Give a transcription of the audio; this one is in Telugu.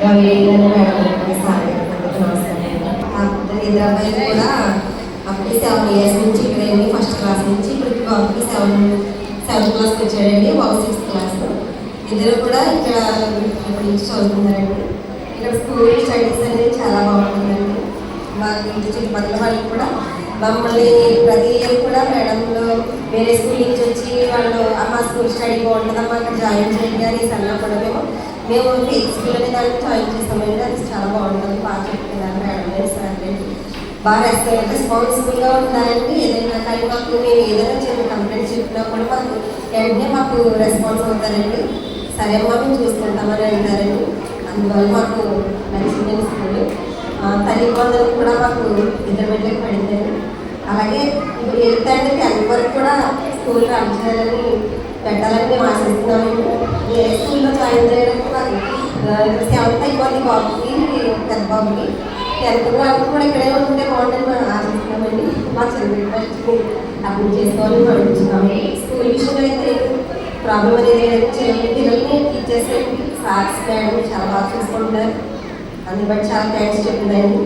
రవి అని మేడం సార్ నమస్కారం. ఇద్దరు అబ్బాయిలు కూడా అప్పటికి 7 years నుంచి ఇక్కడండి, ఫస్ట్ క్లాస్ నుంచి ఇప్పటికి బాబుకి సెవెంత్ క్లాస్కి వచ్చాడండి, బాబు 6th క్లాస్. ఇద్దరు కూడా ఇక్కడ ఇప్పటి నుంచి చదువుతున్నారండి. ఇక్కడ స్కూల్ స్టడీస్ అనేది చాలా బాగుంటుందండి. మాకు ఇంటి చుట్టుపక్కల వాళ్ళు కూడా మమ్మల్ని ప్రతి ఇయర్ కూడా మేడంలో వేరే స్కూల్ నుంచి వచ్చి వాళ్ళు అమ్మ స్కూల్ స్టడీ బాగుంటుందమ్మా అక్కడ జాయిన్ చేయండి అని అన్నప్పుడు మేము ఫెయిత్ స్కూల్ అనే దాన్ని జాయిన్ చేస్తామండి. అది చాలా బాగుంటుంది, బాగా చెప్తున్నారు మేడం సార్. బాగా రెస్పాన్సిబుల్గా ఉంటారండి. ఏదైనా కానీ మాకు మేము ఏదైనా చిన్న కంప్లైంట్ చెప్పినా కూడా వెంటనే మాకు రెస్పాన్స్ అవుతారండి. సరే అమ్మా మేము చూసుకుంటామని అంటారండి. అందువల్ల మాకు నచ్చిందని స్కూల్. తల్లి వందలు కూడా మాకు ఇద్దరు బిడ్డలకు పడిందండి. అలాగే ఇప్పుడు 8th and 10th వరకు కూడా స్కూల్ రన్ చేయాలని పెట్టాలని మేము ఆశిస్తున్నామండి. ఏ స్కూల్లో జాయిన్ చేయడానికి మాకు 7th అయిపోయింది బాబుకి, పెద్ద బాబుకి. 10th వరకు కూడా ఇక్కడే ఉంటే బాగుంటుంది మనం ఆశిస్తున్నామండి. మా చిన్న అర్థం చేసుకోవాలని అడుగుతున్నాము. స్కూల్ విషయంలో అయితే ప్రాబ్లం అనేది పిల్లల్ని టీచర్స్ సార్స్ మేడం చాలా బాగా చూసుకుంటున్నారు. అందుని బట్టి చాలా థ్యాంక్స్ చెప్తున్నాయండి.